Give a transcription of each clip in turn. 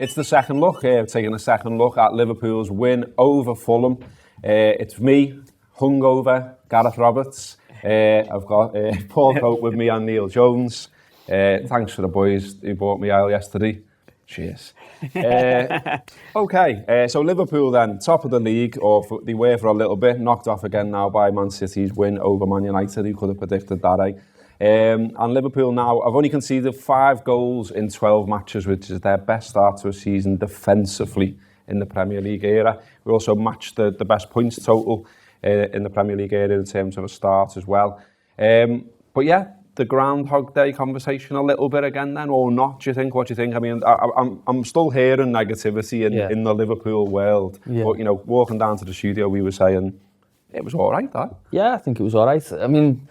It's the second look here, taking a second look at Liverpool's win over Fulham. It's me, hungover, Gareth Roberts. I've got Paul Cope with me and Neil Jones. Thanks for the boys who bought me ale yesterday. Cheers. Okay, so Liverpool then, top of the league, or they were for a little bit, knocked off again now by Man City's win over Man United. Who could have predicted that, eh? And Liverpool now have only conceded 5 goals in 12 matches, which is their best start to a season defensively in the Premier League era. We also matched the best points total in the Premier League era in terms of a start as well. But yeah, the Groundhog Day conversation a little bit again then, or not, do you think? What do you think? I mean, I'm still hearing negativity in the Liverpool world. Yeah. But, you know, walking down to the studio, we were saying it was all right, that. Yeah, I think it was all right. I mean,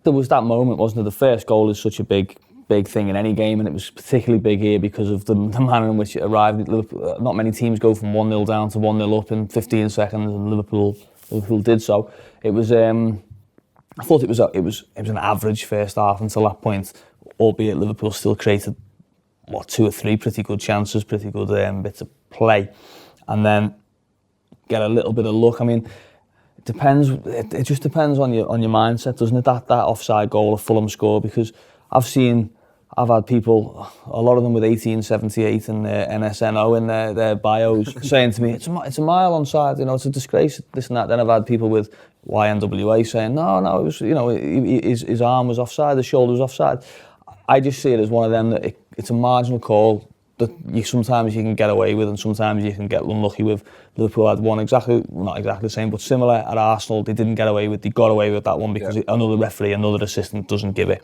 there was that moment, wasn't it? The first goal is such a big thing in any game, and it was particularly big here because of the manner in which it arrived at Liverpool. Not many teams go from 1-0 down to 1-0 up in 15 seconds, and Liverpool did so. It was, I thought it was an average first half until that point, albeit Liverpool still created 2 or 3 pretty good chances, pretty good bits of play, and then get a little bit of luck. I mean, depends. It just depends on your mindset, doesn't it? That offside goal of Fulham score, because I've had people, a lot of them with 1878 and NSNO in their bios, saying to me, it's a mile onside, you know, it's a disgrace, this and that. Then I've had people with YNWA saying, no, it was, you know, his arm was offside, his shoulder was offside. I just see it as one of them that it's a marginal call that sometimes you can get away with, and sometimes you can get unlucky with. Liverpool had one not exactly the same, but similar at Arsenal. They didn't get away with. They got away with that one because another referee, another assistant doesn't give it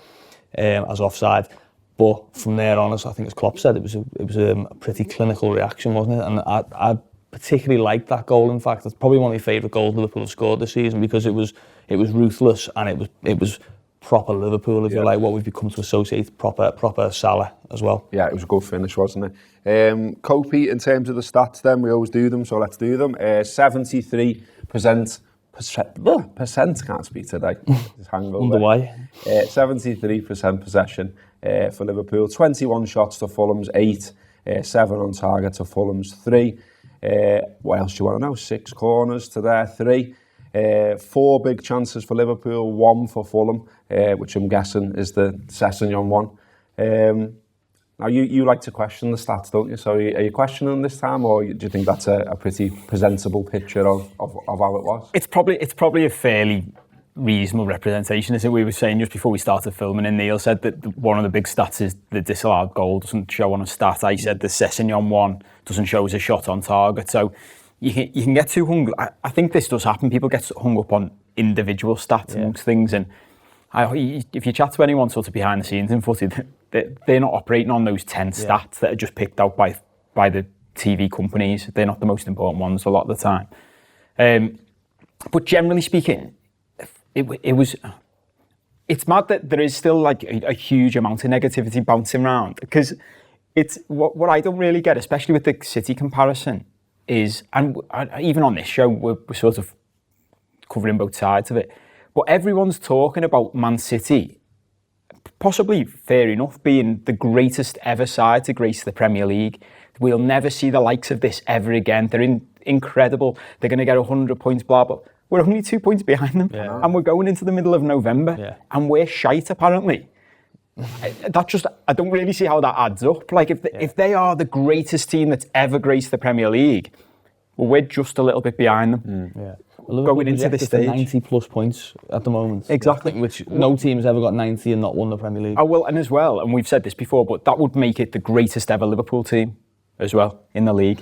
as offside. But from there on, as I think as Klopp said, it was a pretty clinical reaction, wasn't it? And I particularly liked that goal. In fact, it's probably one of my favourite goals Liverpool have scored this season, because it was ruthless, and it was proper Liverpool, if you like, what we've become to associate, proper Salah as well. Yeah, it was a good finish, wasn't it? Copey, in terms of the stats then, we always do them, so let's do them. 73% can't speak today. Just hangover. Wonder why. 73% possession for Liverpool, 21 shots to Fulham's 8, 7 on target to Fulham's 3. What else do you want to know? 6 corners to their 3. 4 big chances for Liverpool, 1 for Fulham, which I'm guessing is the Sessegnon one. Now, you like to question the stats, don't you? So are you questioning them this time, or do you think that's a pretty presentable picture of how it was? It's probably a fairly reasonable representation, as we were saying just before we started filming, and Neil said that one of the big stats is the disallowed goal doesn't show on a stat. I said the Sessegnon one doesn't show as a shot on target. So you can get too hung. I think this does happen. People get hung up on individual stats amongst things, and if you chat to anyone sort of behind the scenes in footy, they're not operating on those 10 stats that are just picked out by the TV companies. They're not the most important ones a lot of the time. But generally speaking, it's mad that there is still like a huge amount of negativity bouncing around, because it's what I don't really get, especially with the City comparison, is, and even on this show we're sort of covering both sides of it, but everyone's talking about Man City, possibly fair enough, being the greatest ever side to grace the Premier League. We'll never see the likes of this ever again. They're incredible. They're going to get 100 points, blah, blah. We're only 2 points behind them, and we're going into the middle of November, and we're shite, apparently. I don't really see how that adds up. Like, if they are the greatest team that's ever graced the Premier League, well, we're just a little bit behind them. Well, going into this stage, 90 plus points at the moment. Exactly. Which no team's ever got 90 and not won the Premier League. Oh, well, and we've said this before, but that would make it the greatest ever Liverpool team as well in the league.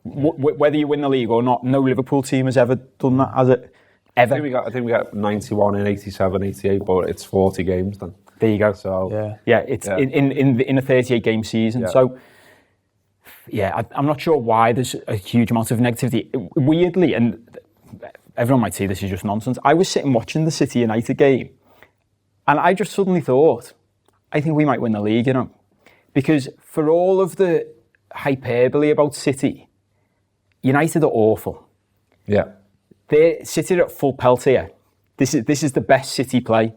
Whether you win the league or not, no Liverpool team has ever done that, has it? Ever. I think we got 91 in 87, 88, but it's 40 games then. There you go. So it's in a 38 game season. Yeah. So I'm not sure why there's a huge amount of negativity. Weirdly, and everyone might say this is just nonsense, I was sitting watching the City United game, and I just suddenly thought, I think we might win the league, you know, because for all of the hyperbole about City, United are awful. Yeah. City are at full pelt here. This is the best City play.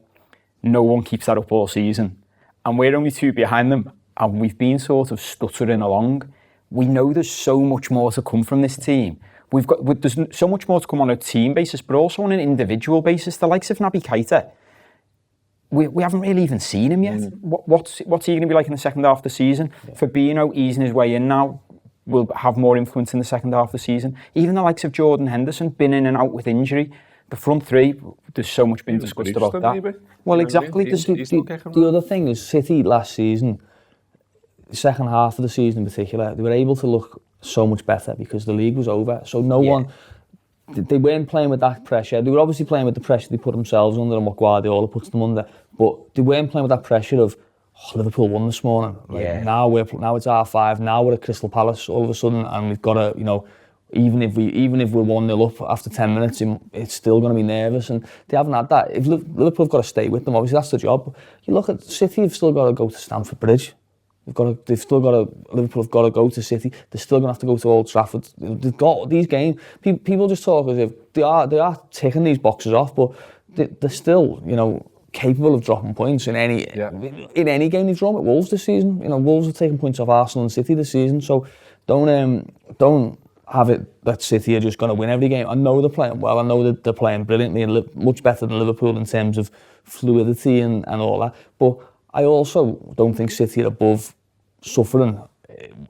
No one keeps that up all season. And we're only 2 behind them. And we've been sort of stuttering along. we know there's so much more to come from this team. There's so much more to come on a team basis, but also on an individual basis. The likes of Naby Keita, we haven't really even seen him yet. What's he going to be like in the second half of the season? Fabinho easing his way in now will have more influence in the second half of the season. Even the likes of Xherdan Henderson, been in and out with injury. The front three, there's so much been discussed about that. Well, exactly. The other thing is City last season, the second half of the season in particular, they were able to look so much better because the league was over. So they weren't playing with that pressure. They were obviously playing with the pressure they put themselves under and what Guardiola puts them under. But they weren't playing with that pressure of, Liverpool won this morning. Now it's R5. Now we're at Crystal Palace all of a sudden, and we've got to, even if we're 1-0 up after 10 minutes, it's still going to be nervous. And they haven't had that. If Liverpool have got to stay with them, obviously that's the job. You look at City, have still got to go to Stamford Bridge. Liverpool have got to go to City. They're still going to have to go to Old Trafford. They've got these games. People just talk as if they are ticking these boxes off, but they're still, capable of dropping points in any game they've drawn with Wolves this season. Wolves have taken points off Arsenal and City this season, so don't have it that City are just going to win every game. I know they're playing well. I know that they're playing brilliantly and much better than Liverpool in terms of fluidity and all that. But I also don't think City are above suffering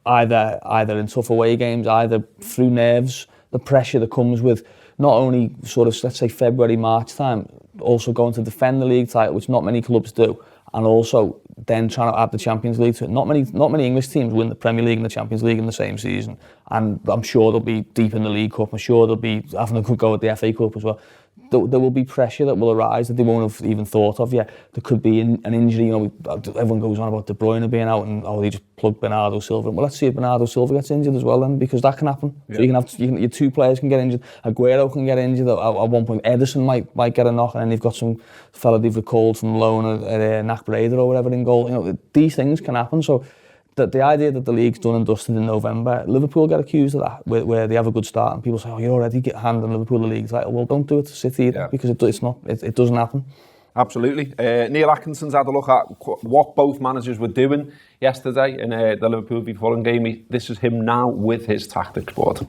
either in tough away games, either through nerves, the pressure that comes with not only sort of, let's say, February, March time, also going to defend the league title, which not many clubs do, and also then trying to add the Champions League to it. Not many English teams win the Premier League and the Champions League in the same season, and I'm sure they'll be deep in the League Cup. I'm sure they'll be having a good go at the FA Cup as well. There will be pressure that will arise that they won't have even thought of yet. There could be an injury. Everyone goes on about De Bruyne being out and they just plug Bernardo Silva. Well, let's see if Bernardo Silva gets injured as well then, because that can happen. Yeah. So your two players can get injured. Aguero can get injured at one point. Ederson might get a knock, and then they've got some fella they've recalled from loan at Nac Breda or whatever in goal. These things can happen. So the idea that the league's done and dusted in November, Liverpool get accused of that, where they have a good start and people say, you're already handing Liverpool the league title. Well, don't do it to City either, because it doesn't happen. Absolutely. Neil Atkinson's had a look at what both managers were doing yesterday in the Liverpool v Fulham game. This is him now with his tactics board.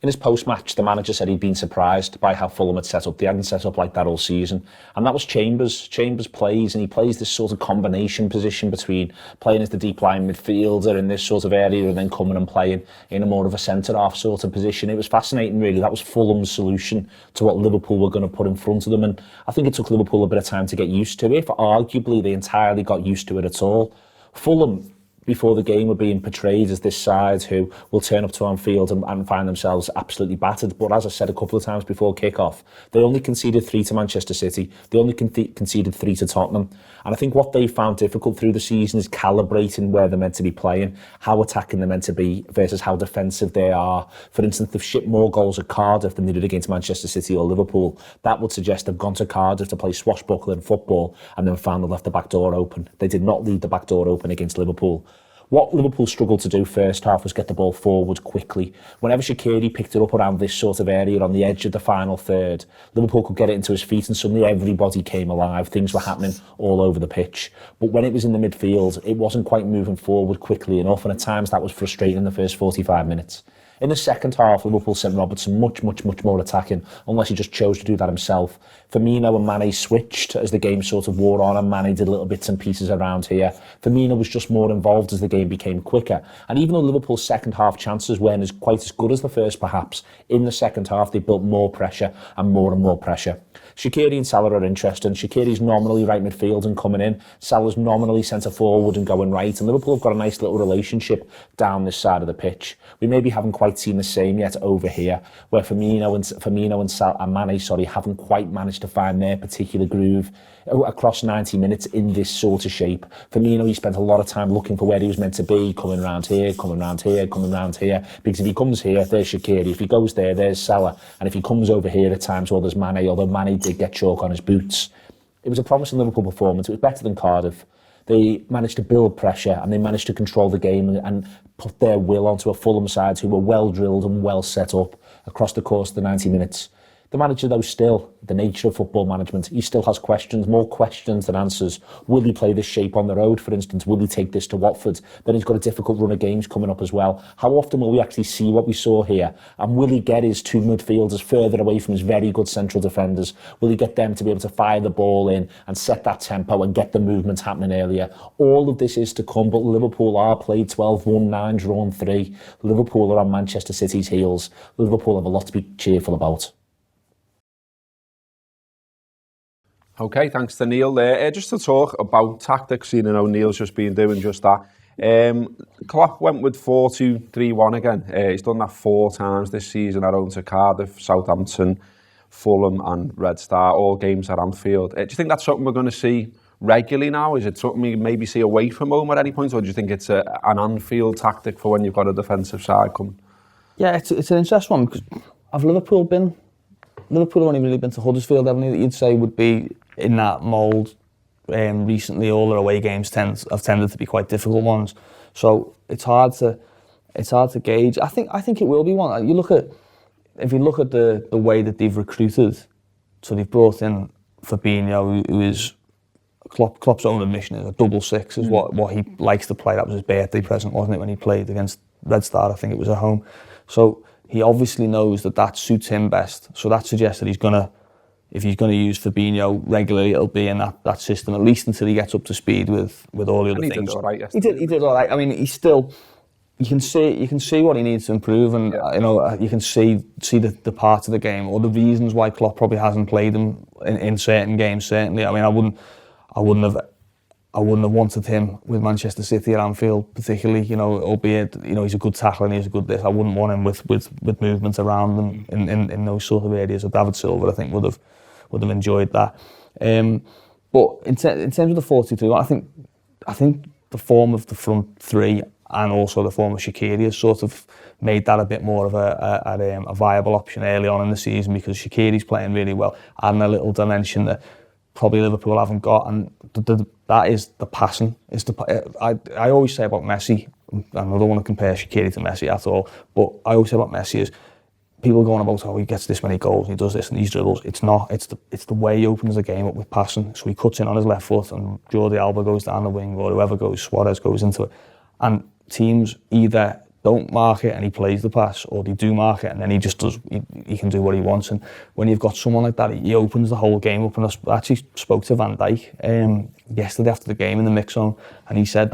In his post-match, the manager said he'd been surprised by how Fulham had set up. They hadn't set up like that all season. And that was Chambers. Chambers plays, and he plays this sort of combination position between playing as the deep-lying midfielder in this sort of area and then coming and playing in a more of a centre-half sort of position. It was fascinating, really. That was Fulham's solution to what Liverpool were going to put in front of them. And I think it took Liverpool a bit of time to get used to it, if arguably they entirely got used to it at all. Fulham, before the game, were being portrayed as this side who will turn up to Anfield and find themselves absolutely battered. But as I said a couple of times before kick-off, they only conceded 3 to Manchester City. They only conceded 3 to Tottenham. And I think what they found difficult through the season is calibrating where they're meant to be playing, how attacking they're meant to be versus how defensive they are. For instance, they've shipped more goals at Cardiff than they did against Manchester City or Liverpool. That would suggest they've gone to Cardiff to play swashbuckling football and then found they left the back door open. They did not leave the back door open against Liverpool. What Liverpool struggled to do first half was get the ball forward quickly. Whenever Shaqiri picked it up around this sort of area on the edge of the final third, Liverpool could get it into his feet and suddenly everybody came alive. Things were happening all over the pitch. But when it was in the midfield, it wasn't quite moving forward quickly enough, and at times that was frustrating in the first 45 minutes. In the second half, Liverpool sent Robertson much more attacking, unless he just chose to do that himself. Firmino and Mane switched as the game sort of wore on, and Mane did little bits and pieces around here. Firmino was just more involved as the game became quicker. And even though Liverpool's second half chances weren't quite as good as the first, perhaps, in the second half they built more pressure and more pressure. Shaqiri and Salah are interesting. Shaqiri's nominally right midfield and coming in. Salah's nominally centre forward and going right. And Liverpool have got a nice little relationship down this side of the pitch. We maybe haven't quite seen the same yet over here, where Firmino and Mane haven't quite managed to find their particular groove across 90 minutes in this sort of shape. Firmino, he spent a lot of time looking for where he was meant to be, coming round here, because if he comes here, there's Shaqiri. If he goes there, there's Salah. And if he comes over here at times, well, there's Mane, although Mane did get chalk on his boots. It was a promising Liverpool performance. It was better than Cardiff. They managed to build pressure and they managed to control the game and put their will onto a Fulham side who were well drilled and well set up across the course of the 90 minutes. The manager, though, still, the nature of football management, he still has questions, more questions than answers. Will he play this shape on the road, for instance? Will he take this to Watford? Then he's got a difficult run of games coming up as well. How often will we actually see what we saw here? And will he get his two midfielders further away from his very good central defenders? Will he get them to be able to fire the ball in and set that tempo and get the movement happening earlier? All of this is to come, but Liverpool are played 12-1, 9 drawn 3. Liverpool are on Manchester City's heels. Liverpool have a lot to be cheerful about. Okay, thanks to Neil there. Just to talk about tactics, you know, Neil's just been doing just that. Klopp went with 4-2-3-1 again. He's done that 4 times this season at home to Cardiff, Southampton, Fulham and Red Star, all games at Anfield. Do you think that's something we're going to see regularly now? Is it something we maybe see away from home at any point, or do you think it's an Anfield tactic for when you've got a defensive side coming? Yeah, it's an interesting one, because have Liverpool only really been to Huddersfield, haven't they, that you'd say would be in that mould. Recently, all their away games have tended to be quite difficult ones, so it's hard to gauge. I think it will be one. If you look at the way that they've recruited, so they've brought in Fabinho, who is Klopp's own admission is a double six, is what he likes to play. That was his birthday present, wasn't it, when he played against Red Star? I think it was at home. So he obviously knows that suits him best. So that suggests that if he's going to use Fabinho regularly, it'll be in that system, at least until he gets up to speed with all the other things. He did all right yesterday. He did all right. I mean, he's still, you can see what he needs to improve, and you know, you can see the parts of the game or the reasons why Klopp probably hasn't played him in certain games. Certainly, I mean, I wouldn't have wanted him with Manchester City at Anfield, particularly, you know, albeit, you know, he's a good tackler and he's a good this. I wouldn't want him with movement around them in those sort of areas. David Silva, I think, would have enjoyed that. But in terms of the 4-2-3-1, I think the form of the front three and also the form of Shaqiri has sort of made that a bit more of a viable option early on in the season, because Shaqiri's playing really well, adding a little dimension that probably Liverpool haven't got, and that is the passing. I always say about Messi, and I don't want to compare Shaqiri to Messi at all, but I always say about Messi is, people going about, he gets this many goals and he does this and these dribbles. It's not. It's the way he opens the game up with passing. So he cuts in on his left foot and Jordi Alba goes down the wing, or whoever goes, Suarez goes into it. And teams either don't mark it and he plays the pass, or they do mark it and then he just does. He can do what he wants. And when you've got someone like that, he opens the whole game up. And I actually spoke to Van Dijk yesterday after the game in the mix zone, and he said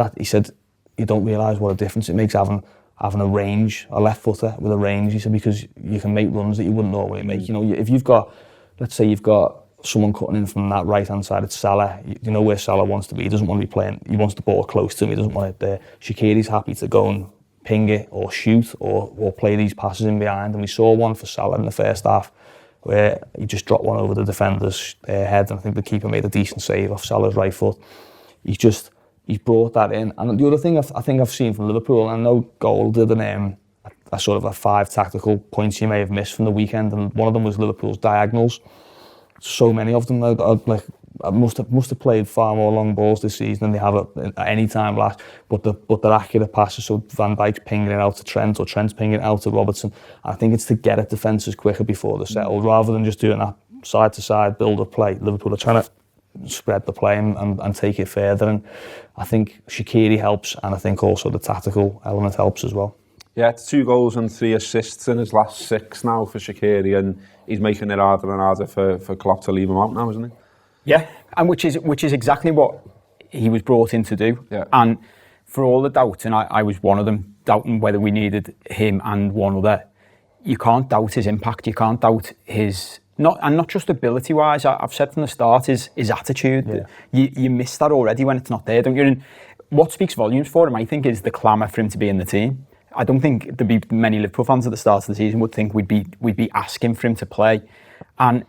you don't realise what a difference it makes having a range, a left footer with a range. He said, because you can make runs that you wouldn't normally make. You know, if you've got, let's say you've got someone cutting in from that right hand side, it's Salah. You know where Salah wants to be. He doesn't want to be playing. He wants the ball close to him. He doesn't want it there. Shaqiri's happy to go and ping it or shoot or play these passes in behind. And we saw one for Salah in the first half where he just dropped one over the defender's head, and I think the keeper made a decent save off Salah's right foot. He's brought that in. And the other thing I think I've seen from Liverpool, and I know Goal did a sort of a 5 tactical points you may have missed from the weekend, and one of them was Liverpool's diagonals. So many of them, I must have played far more long balls this season than they have at any time last. But they're accurate passes. So Van Dijk's pinging it out to Trent, or Trent's pinging it out to Robertson. I think it's to get at defences quicker before they're settled, rather than just doing that side to side build up play. Liverpool are trying to spread the play and take it further, and I think Shaqiri helps, and I think also the tactical element helps as well. Yeah, it's 2 goals and 3 assists in his last 6 now for Shaqiri, and he's making it harder and harder for Klopp to leave him out now, isn't he? Yeah, and which is exactly what he was brought in to do. Yeah. And for all the doubt, and I was one of them, doubting whether we needed him and one other, you can't doubt his impact. You can't doubt his not just ability wise. I've said from the start his attitude. Yeah. You miss that already when it's not there, don't you? And what speaks volumes for him, I think, is the clamour for him to be in the team. I don't think there'd be many Liverpool fans at the start of the season would think we'd be asking for him to play, and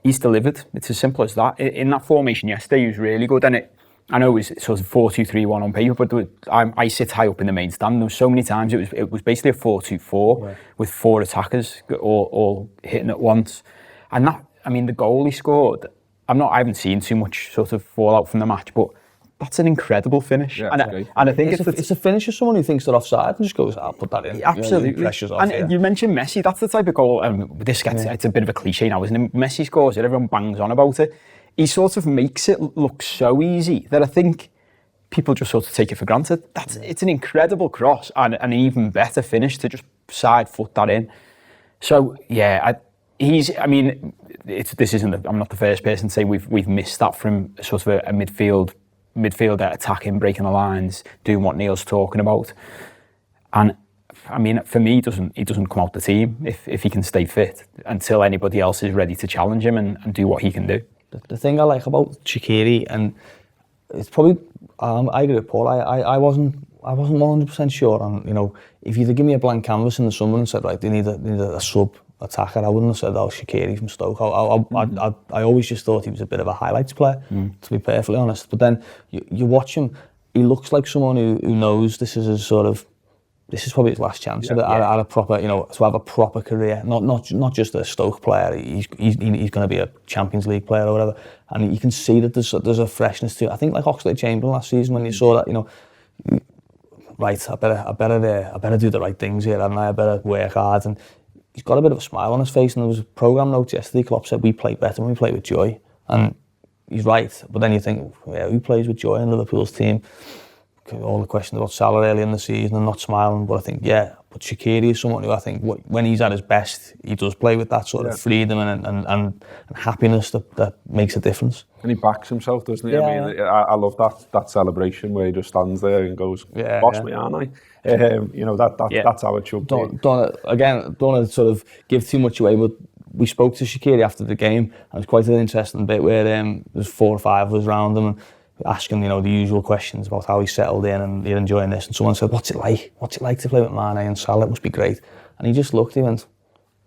he's delivered. It's as simple as that. In that formation yesterday, he was really good, and I know it was sort of 4-2-3-1 on paper, but I sit high up in the main stand. There were so many times it was basically a 4-2-4 with 4 attackers all hitting at once. And that, I mean, the goal he scored, I haven't seen too much sort of fallout from the match, but that's an incredible finish. Yeah, and I think it's a finish of someone who thinks they're offside and just goes, I'll put that in. Absolutely. You know, pressure's off, and you mentioned Messi, that's the type of goal, it's a bit of a cliche now, isn't it? Messi scores it, everyone bangs on about it. He sort of makes it look so easy that I think people just sort of take it for granted. It's an incredible cross and an even better finish to just side foot that in. So yeah, I'm not the first person to say we've missed that from sort of a midfielder attacking, breaking the lines, doing what Neil's talking about. And I mean, for me, he doesn't come out the team if he can stay fit until anybody else is ready to challenge him and do what he can do. The thing I like about Shaqiri, and it's probably I agree with Paul. I wasn't 100% sure on, you know, if you'd give me a blank canvas in the summer and said, right, they need a sub attacker, I wouldn't have said, oh, Shaqiri from Stoke. I always just thought he was a bit of a highlights player, to be perfectly honest. But then you watch him, he looks like someone who knows this is probably his last chance at a proper, you know, to have a proper career, not just a Stoke player. He's going to be a Champions League player or whatever, and you can see that there's a freshness to it. I think like Oxlade-Chamberlain last season, when you saw that, you know, right, I better do the right things here, and I better work hard. And he's got a bit of a smile on his face. And there was a programme note yesterday, Klopp said we play better when we play with joy, and he's right. But then you think, yeah, who plays with joy in Liverpool's team? All the questions about Salah early in the season and not smiling, but I think, yeah, but Shaqiri is someone who I think when he's at his best, he does play with that sort of freedom and happiness that makes a difference. And he backs himself, doesn't he? Yeah. I mean, I love that celebration where he just stands there and goes, boss me, aren't I? You know, that's how it should be. Don't want to sort of give too much away, but we spoke to Shaqiri after the game, and it was quite an interesting bit where there's 4 or 5 of us around him, and asking, you know, the usual questions about how he settled in and you're enjoying this. And someone said, what's it like to play with Mane and Salah? It must be great. And he just looked, he went,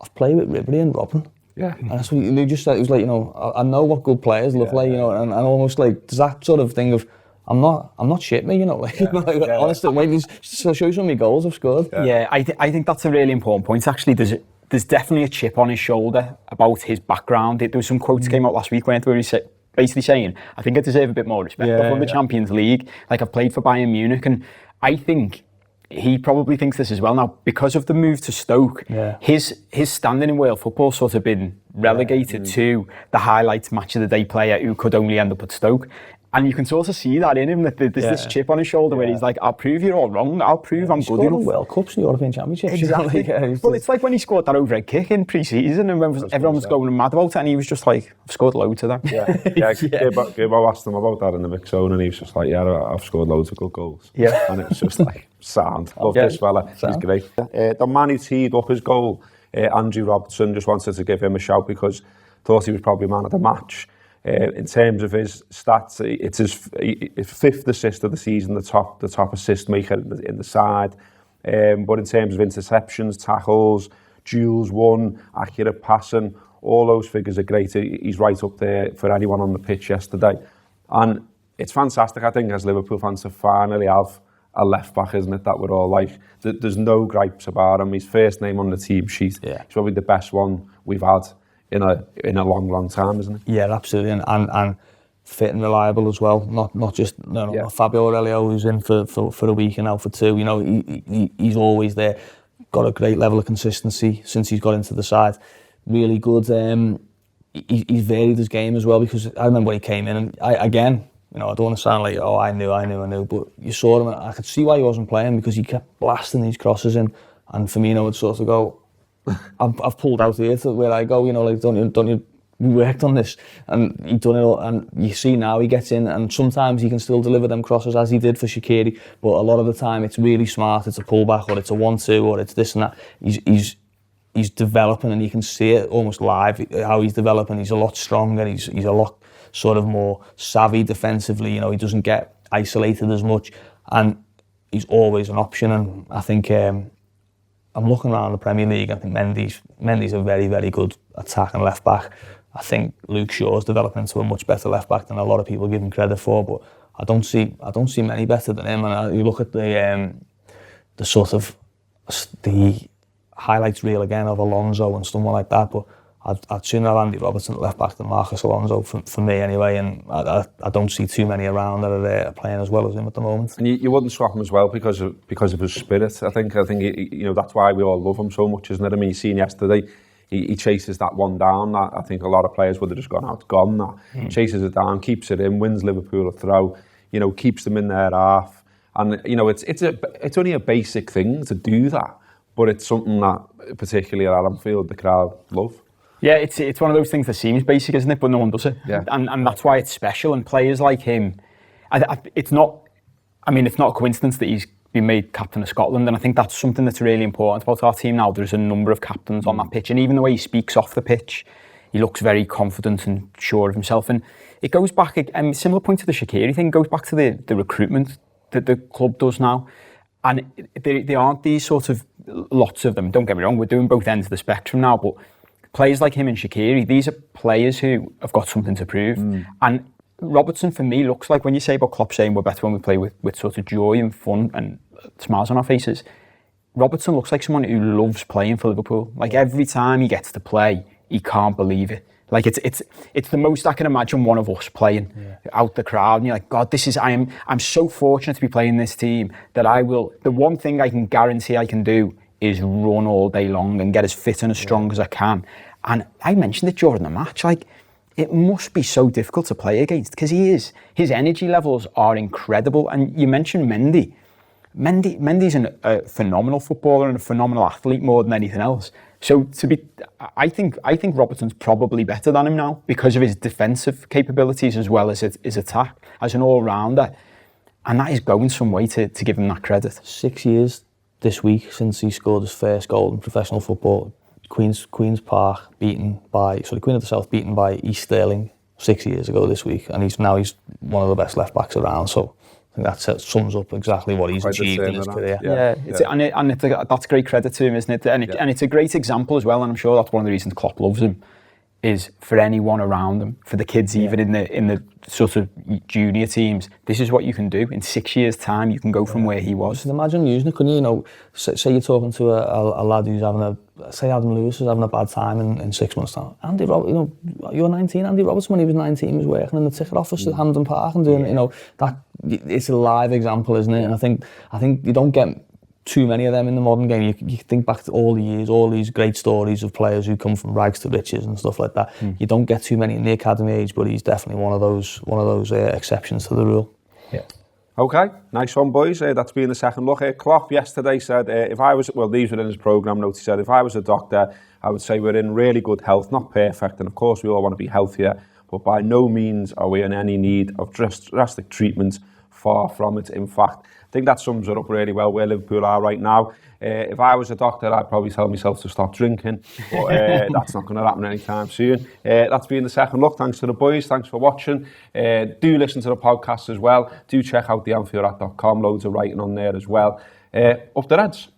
I've played with Ribery and Robin. Yeah. And that's what he just said. It was like, you know, I know what good players look like, you know, and almost like, there's that sort of thing of, I'm not shit, me, you know, like, honestly, maybe show you some of my goals I've scored. Yeah, I think that's a really important point. Actually, there's definitely a chip on his shoulder about his background. There was some quotes came out last week where he said, basically saying, I think I deserve a bit more respect. I've won the Champions League, like I've played for Bayern Munich, and I think he probably thinks this as well now, because of the move to Stoke, his standing in world football sort of been relegated to the highlights match of the day player who could only end up at Stoke. And you can sort of see that in him, that there's this chip on his shoulder where he's like, I'll prove you're all wrong, I'll prove I'm good enough. World Cups and European Championships. Exactly. Well, it's like when he scored that overhead kick in pre-season and everyone was going mad about it, and he was just like, I've scored loads of them. Gibbo asked him about that in the mix zone, and he was just like, I've scored loads of good goals. Yeah. And it was just like, sound. Love this fella, he's great. The man who teed up his goal, Andy Robertson, just wanted to give him a shout because thought he was probably man of the match. In terms of his stats, it's his 5th assist of the season, the top assist maker in the side. But in terms of interceptions, tackles, duels won, accurate passing, all those figures are great. He's right up there for anyone on the pitch yesterday. And it's fantastic, I think, as Liverpool fans to finally have a left back, isn't it, that we're all like. There's no gripes about him. His first name on the team sheet. He's probably the best one we've had in a long time, isn't it? Yeah, absolutely, and fit and reliable as well. Not just not Fabio Aurelio, who's in for a week and out for 2. You know, he's always there. Got a great level of consistency since he's got into the side. Really good. He's varied his game as well, because I remember when he came in, and I don't want to sound like, I knew, but you saw him, and I could see why he wasn't playing, because he kept blasting these crosses in, and Firmino would sort of go, I've pulled out here to where I go, you know, like, don't you, we worked on this, and he done it all, and you see now he gets in, and sometimes he can still deliver them crosses as he did for Shaqiri, but a lot of the time it's really smart, it's a pullback, or it's a 1-2, or it's this and that. He's developing, and you can see it almost live, how he's developing. He's a lot stronger, he's a lot sort of more savvy defensively, you know, he doesn't get isolated as much, and he's always an option. And I think I'm looking around the Premier League. I think Mendy's a very, very good attack and left back. I think Luke Shaw's developing into a much better left back than a lot of people give him credit for, but I don't see many better than him. And you look at the sort of the highlights reel again of Alonso and someone like that, but I'd sooner have Andy Robertson at left back than Marcus Alonso for me anyway, and I don't see too many around that are playing as well as him at the moment. And you wouldn't swap him as well because of his spirit. I think that's why we all love him so much, isn't it? I mean, you seen yesterday, he chases that one down. That I think a lot of players would have just gone that. Chases it down, keeps it in, wins Liverpool a throw. Keeps them in their half, and it's only a basic thing to do that, but it's something that particularly at Anfield the crowd love. Yeah, it's one of those things that seems basic, isn't it? But no one does it. Yeah. And that's why it's special. And players like him, it's not a coincidence that he's been made captain of Scotland. And I think that's something that's really important about our team now. There's a number of captains on that pitch. And even the way he speaks off the pitch, he looks very confident and sure of himself. And it goes back, a similar point to the Shaqiri thing, goes back to the recruitment that the club does now. And there aren't these sort of lots of them. Don't get me wrong, we're doing both ends of the spectrum now, but players like him and Shaqiri, these are players who have got something to prove. And Robertson, for me, looks like, when you say about Klopp saying we're better when we play with sort of joy and fun and smiles on our faces, Robertson looks like someone who loves playing for Liverpool. Like, every time he gets to play, he can't believe it. Like, it's the most I can imagine one of us playing out the crowd, and you're like, God, I'm so fortunate to be playing this team that the one thing I can guarantee I can do is run all day long and get as fit and as strong as I can. And I mentioned it during the match, like, it must be so difficult to play against, because his energy levels are incredible. And you mentioned Mendy. Mendy's a phenomenal footballer and a phenomenal athlete more than anything else. So I think Robertson's probably better than him now because of his defensive capabilities as well as his attack as an all-rounder. And that is going some way to give him that credit. 6 years this week since he scored his first goal in professional football. Queen's Park Queen of the South beaten by East Stirling 6 years ago this week, and he's one of the best left backs around. So I think that sums up exactly what he's achieved in his career. That's great credit to him, isn't it? And it's a great example as well. And I'm sure that's one of the reasons Klopp loves him, is for anyone around them, for the kids even in the sort of junior teams. This is what you can do in 6 years' time. You can go from where he was. You can imagine using it, couldn't you? Say you're talking to a lad who's say Adam Lewis is having a bad time in 6 months' time. Andy Robertson, you're 19. Andy Robertson, when he was 19, was working in the ticket office at Hampden Park and doing that. It's a live example, isn't it? And I think you don't get too many of them in the modern game. You think back to all the years, all these great stories of players who come from rags to riches and stuff like that. You don't get too many in the academy age, but he's definitely one of those exceptions to the rule. Yeah. Okay, nice one, boys. That's been the second look. Klopp yesterday said, these were in his programme notes, he said, if I was a doctor, I would say we're in really good health, not perfect, and of course we all want to be healthier, but by no means are we in any need of drastic treatment, far from it. In fact, I think that sums it up really well where Liverpool are right now. If I was a doctor, I'd probably tell myself to stop drinking, but that's not going to happen anytime soon. That's been the second look. Thanks to the boys. Thanks for watching. Do listen to the podcast as well. Do check out the Anfield.com. Loads of writing on there as well. Up the Reds.